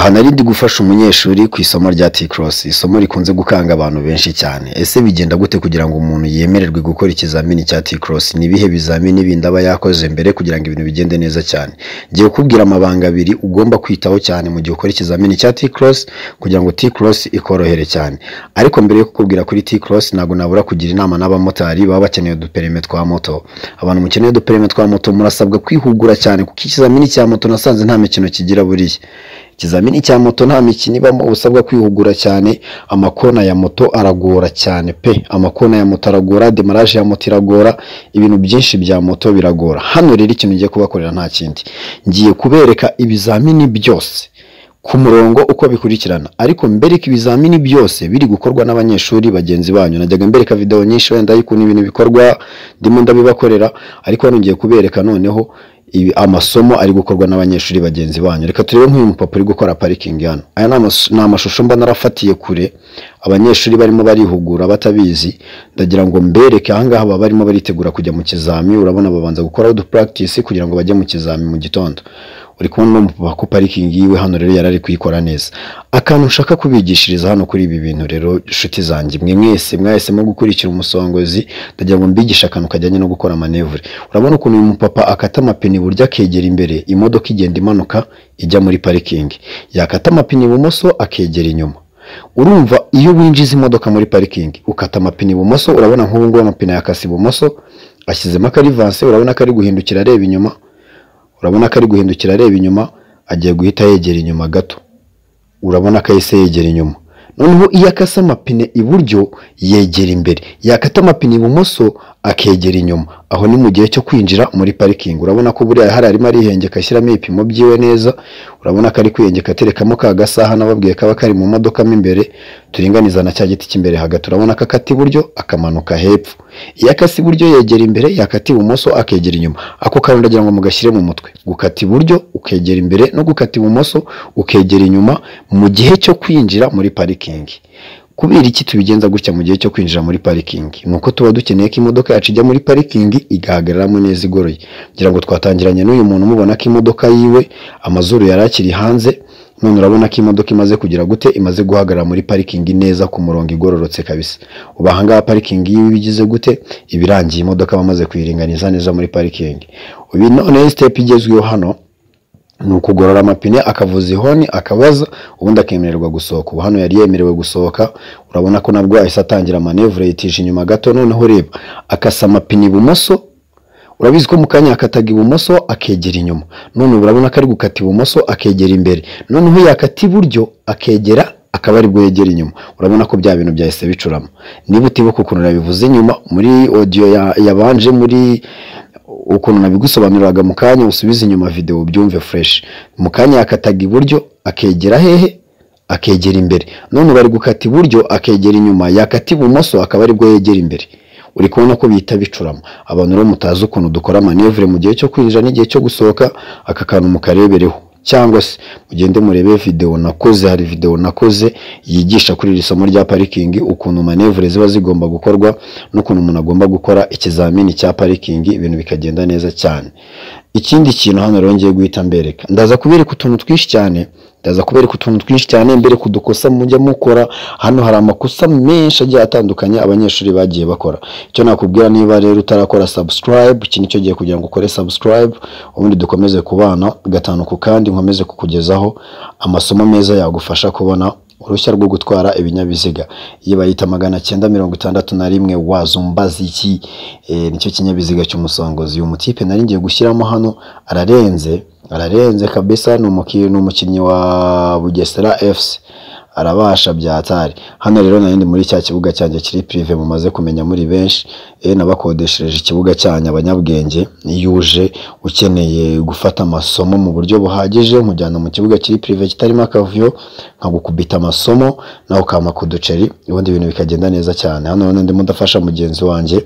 Aha narindi gufasha umunyeshuri ku isomo rya T-Cross, isomo rikunze gukanga abantu benshi cyane. Ese bigenda gute kugira ngo umuntu yemererwe gukora ikizamini cya T-Cross? Ni bihe bizamini bindi aba yakoze mbere kugira ngo ibintu bigende neza cyane? Ngiye kubwira amabanga abiri ugomba kwitaho cyane mu gihe ukora ikizamini cya T-Cross kugira ngo T-Cross ikorohere cyane. Ariko mbere yo kukubwira kuri T-Cross ntago nabura kugira inama n'abamotari baba bakeneye uduperime twa moto. Abantu mukeneye uduperime twa moto murasabwa kwihugura cyane kuko ikizamini cya moto nasanze nta mikino kigira buriya. Ikizamini cya moto nta mikino ibamo, usabwa kwihugura cyane. Amakona ya moto aragora cyane pe, amakona ya moto aragora, demarage ya moto iragora, ibintu byinshi bya moto biragora. Hano rero ikintu ngiye kubakorera nta kindi, ngiye kubereka ibizamini byose ku murongo uko bikurikirana, ariko mbereka ibizamini byose biri gukorwa n'abanyeshuri bagenzi banyu. Najyaga mbereka video nyinshi wenda y'ukuntu ibintu bikorwa ndimo ndabibakorera, ariko hano ngiye kubereka noneho amasomo ari gukorwa n'abanyeshuri bagenzi banyu. Reka turebe nk'uyu mupapa uri gukora parking hano. Aya ni amashusho mba narafatiye kure abanyeshuri barimo barihugura batabizi, ndagira ngo mbereke ahangaha baba barimo baritegura kujya mu kizami. Urabona babanza gukora udu practice kugira ngo bajye mu kizami mu gitondo. Uri kubona umupapa ku parking yiwe hano rero yarari kuyikora neza. Akantu nshaka kubigishiriza hano kuri ibi bintu rero inshuti zanjye, mwe mwese mu gukurikira umusongozi, ndagira ngo mbigisha akantu kajyanye no gukora manevre. Urabona ukuntu uyu mupapa akata amapine burya akegera imbere, imodoka igenda imanuka ijya muri parking. Yakata amapine ibumoso akegera inyuma. Urumva iyo winjiza imodoka muri parking ukata amapine ibumoso, urabona nk'ubu ngubu amapine yakase ibumoso, ashyizemo akarivanse, urabona ko ari guhindukira areba inyuma. Urabona ko ari guhindukira areba inyuma, agiye guhita yegera inyuma gato. Urabona ko yese yegera inyuma. Noneho iyo akasa amapine iburyo yegera imbere, yakata amapine ibumoso akegera inyuma. Aho ni mu gihe cyo kwinjira muri parking. Urabona ko buriya hari arimo arihengeka ashyiramo ibipimo byiwe neza. Urabona ko ari kwiyengeka aterekamo ka gasaha nababwiye kaba kari mu modoka mo imbere, turinganiza na cya giti cy'imbere hagati. Urabona ko akata iburyo akamanuka hepfo. Iyo akase iburyo yegera imbere, yakata ibumoso akegera inyuma. Ako kantu ndagira ngo mugashyire mu mutwe, gukata iburyo ukegera imbere no gukata ibumoso ukegera inyuma mu gihe cyo kwinjira muri parking. Kubera iki tubigenza gutya mu gihe cyo kwinjira muri parking? Nuko tuba dukeneye ko imodoka yacu ijya muri parking igahagararamo neza igoroye. Kugira ngo twatangiranye n'uyu muntu mubona ko imodoka yiwe amazuru yarakiri hanze, none urabona ko imodoka imaze kugira gute, imaze guhagarara muri parking neza ku murongo igororotse kabisa. Ubahanga parking yiwe bigize gute, ibirangiye imodoka bamaze kuyiringaniza neza muri parking. Ubi none step igezweho hano ni ukugorora amapine, akavuza ihoni, akabaza, ubundi akemererwa gusohoka. Ubu hano yari yemerewe gusohoka. Urabona ko nabwo ahise atangira manevre yitije inyuma gato. Noneho reba akasa amapine ibumoso, urabizi ko mu kanya akataga ibumoso akegera inyuma. None urabona ko ari gukata ibumoso akegera imbere. Noneho yakata iburyo akegera akaba ari bwo yegera inyuma. Urabona ko bya bintu byahise bicurama. Niba utibuka ukuntu nabivuze inyuma muri audio yabanje, muri ukuntu nabigusobanuriraga mu kanya, usubize inyuma video ubyumve fresh. Mu kanya yakataga iburyo akegera hehe, akegera imbere. None bari gukata iburyo akegera inyuma, yakata ibumoso akaba ari bwo yegera imbere. Uri kubona ko bihita bicurama. Abantu rero mutazi ukuntu dukora manevre mu gihe cyo kwinjira n'igihe cyo gusohoka, aka kantu mukarebereho, cyangwa se mugende murebe video nakoze. Hari video nakoze yigisha kuri iri somo rya parking, ukuntu manevre ziba zigomba gukorwa n'ukuntu umuntu agomba gukora ikizamini cya parking, ibintu bikagenda neza cyane. Ikindi kintu hano rero ngiye guhita mbereka, ndaza kubereka utuntu twinshi cyane, mbere kudukosa mujya mukora. Hano hari amakosa menshi agiye atandukanye abanyeshuri bagiye bakora. Icyo nakubwira, niba rero utarakora subscribe, iki nicyo gihe kugira ngo ukore subscribe, ubundi dukomeze kubana gatanu ku kandi, nkomeze kukugezaho amasomo meza yagufasha kubona uruhushya rwo gutwara ibinyabiziga. Iyo bayita 961 wazumbaza iki, nicyo kinyabiziga cy'umusongozi. Uyu mutipe nari ngiye gushyiramo hano ararenze kabisa. Ni umukinnyi wa Bugesera FC, arabasha byatari. Hano rero narindi muri cya kibuga cyanjye kiri prive mumaze kumenya muri benshi, nabakodeshereje ikibuga cyanjye abanyabwenge. Iyo uje ukeneye gufata amasomo mu buryo buhagije, mujyana mu kibuga kiri prive kitarimo akavuyo, nkagukubita amasomo nawe ukama kuduceri, ubundi ibintu bikagenda neza cyane. Hano ndimo ndafasha mugenzi wanjye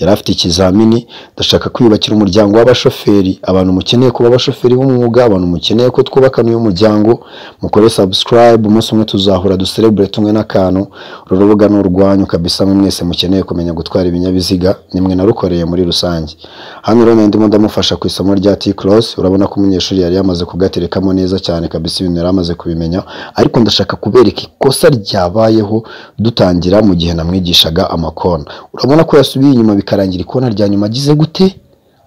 yari afite ikizamini. Ndashaka kwiyubakira umuryango w'abashoferi, abantu mukeneye kuba abashoferi b'umwuga, abantu mukeneye ko twubakana uyu muryango, mukore subscribe, umunsi umwe tuzahura ducelebrate umwe n'akantu. Urubuga n'urwanyu kabisa, mwese mukeneye kumenya gutwara ibinyabiziga, nimwe narukoreye muri rusange. Hano rero ndimo ndamufasha ku isomo rya T-Cross. Urabona ko umunyeshuri yari yamaze kugaterekamo neza cyane kabisa, ibintu yari amaze kubimenya, ariko ndashaka kubereka ikosa ryabayeho dutangira mu gihe namwigishaga amakona. Urabona ko yasubiye inyuma bikarangira ikona rya nyuma agize gute,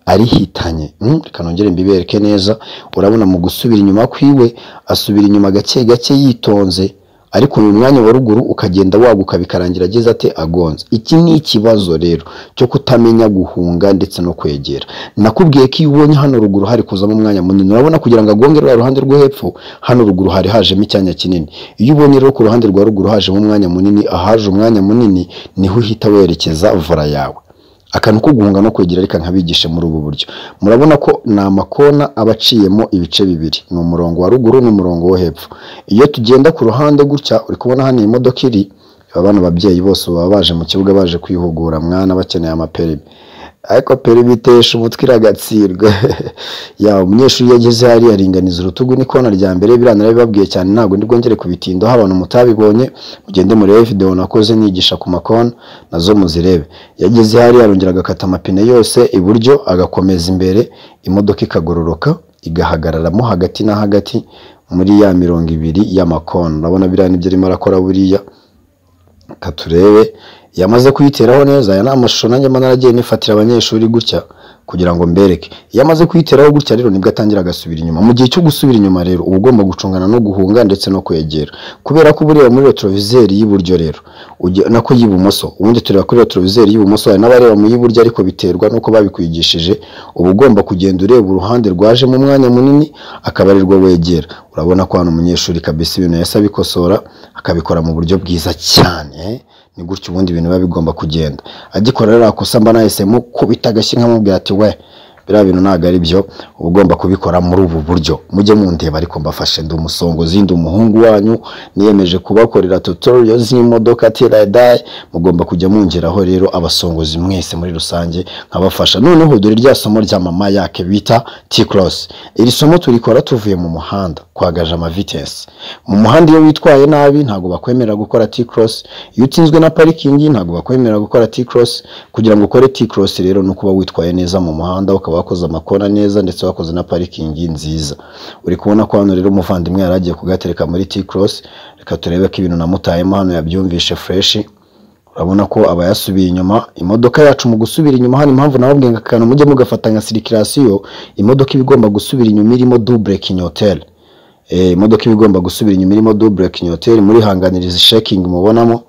arihitanye. Reka nongere mbibereke neza. Urabona mu gusubira inyuma kwiwe asubira inyuma gake gake yitonze, ariko mu mwanya wa ruguru ukagenda waguka bikarangira ageze ate, agonze. Iki ni ikibazo rero cyo kutamenya guhunga ndetse no kwegera. Nakubwiye ko iyo ubonye hano ruguru hari kuzamo umwanya munini, urabona kugira ngo agongere wa ruhande rwo hepfo, hano ruguru hari hajemo icyanya kinini. Iyo ubonye rero ku ruhande rwa ruguru hajemo umwanya munini, ahaje umwanya munini niho uhita werekeza vola yawe. Akantu ko guhunga no kwegera reka nkabigishe muri ubu buryo. Murabona ko ni amakona abaciyemo ibice bibiri, ni umurongo wa ruguru n'umurongo wo hepfo. Iyo tugenda ku ruhande gutya, uri kubona hano imodoka iri, abana babyeyi bose baba baje mu kibuga baje kwihugura, mwana bakeneye amaperimi, ariko perimi itesha umutwe iragatsirwa. Ya umunyeshuri yageze hari yaringaniza urutugu, ni kona rya mbere. Biranara bibabwiye cyane, ntabwo ndi bwongere kubitindaho, abantu mutabibonye mugende murebe video nakoze nigisha ku makona nazo muzirebe. Yageze hari yarongera agakata amapine yose iburyo, agakomeza imbere, imodoka ikagororoka igahagararamo hagati na hagati muri ya 200 y'amakona. Urabona biriya nibyo arimo arakora buriya. Katurebe yamaze kuyiteraho neza. Aya ni amashusho nanjye manaragiye nifatira abanyeshuri gutya kugira ngo mbereke. Yamaze kuyiteraho gutya rero nibwo atangira agasubira inyuma. Mu gihe cyo gusubira inyuma rero uba ugomba gucungana no guhunga ndetse no kwegera, kubera ko buriya muri retroviseur y'iburyo rero nako y'ibumoso, ubundi tureba kuri retroviseur y'ibumoso hari n'abareba mu y'iburyo, ariko biterwa nuko babikwigishije. Uba ugomba kugenda ureba uruhande rwaje mu mwanya munini, akabarirwa wegera. Urabona ko hano umunyeshuri kabisa ibintu yasa bikosora, akabikora mu buryo bwiza cyane. Ni gutyo ubundi ibintu biba bigomba kugenda. Agikora rero akosa mba nahisemo kubita agashyi nkamubwira ati we biriya bintu ntabwo ari byo, uba ugomba kubikora muri ubu buryo. Mujye mundeba ariko mbafashe, ndi umusongozi, ndi umuhungu wanyu, niyemeje kubakorera tutorial z'imodoka tiradai. Mugomba kujya mungeraho rero abasongozi mwese muri rusange nkabafasha. Noneho dore rya somo rya mama yake bita T-Cross. Iri somo turikora tuvuye mu muhanda kwagaje ama vitesse. Mu muhanda iyo witwaye nabi ntago bakwemerera gukora T-Cross. Iyo utsinzwe na parking ntago bakwemerera gukora T-Cross. Kugira ngo ukore T-Cross rero no kuba witwaye neza mu muhanda, wakoze amakona neza ndetse wakoze na parking nziza. Uri kubona ko hano rero umuvandimwe yaragiye kugatereka muri T-Cross. Reka turebe ko ibintu namutayemo hano yabyumvishe fresh. Urabona ko aba yasubiye inyuma. Imodoka yacu mu gusubira inyuma hano, impamvu nababwiye ngo akantu mujye mugafata nka circulation, imodoka ibigomba gusubira inyuma irimo double kinyotel. Imodoka ibigomba gusubira inyuma irimo double kinyotel. Muri hanganiriza shaking mubonamo,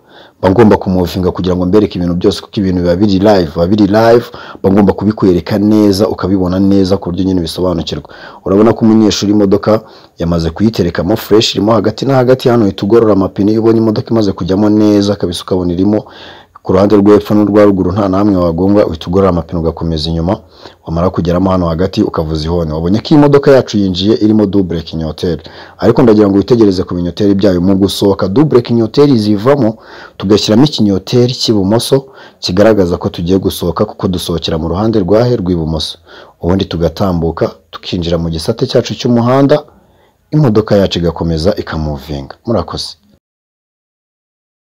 bagomba kumuvinga kugira ngo mbereke ibintu byose, kuko ibintu biba biri live, bagomba kubikwereka neza ukabibona neza ku buryo nyine bisobanukirwa. Urabona ko umunyeshuri imodoka yamaze kuyiterekamo fresh, irimo hagati na hagati. Hano itugorora amapine, iyo ubonye imodoka imaze kujyamo neza kabisa ukabona irimo ku ruhande rw'epfo n'urwa ruguru nta namwe wagonga, uhitugorora amapine ugakomeza inyuma. Wamara kugeramo hano hagati ukavuza ihone. Wabonye ko imodoka yacu yinjiye irimo double kinyotel, ariko ndagira ngo witegereze ku binyoteri byayo. Mu gusohoka double kinyotel zivamo, tugashyiramo ikinyoteri cy'ibumoso kigaragaza ko tugiye gusohoka, kuko dusohokera mu ruhande rwahe rw'ibumoso. Ubundi tugatambuka tukinjira mu gisate cyacu cy'umuhanda, imodoka yacu igakomeza ikamuvinga. Murakoze.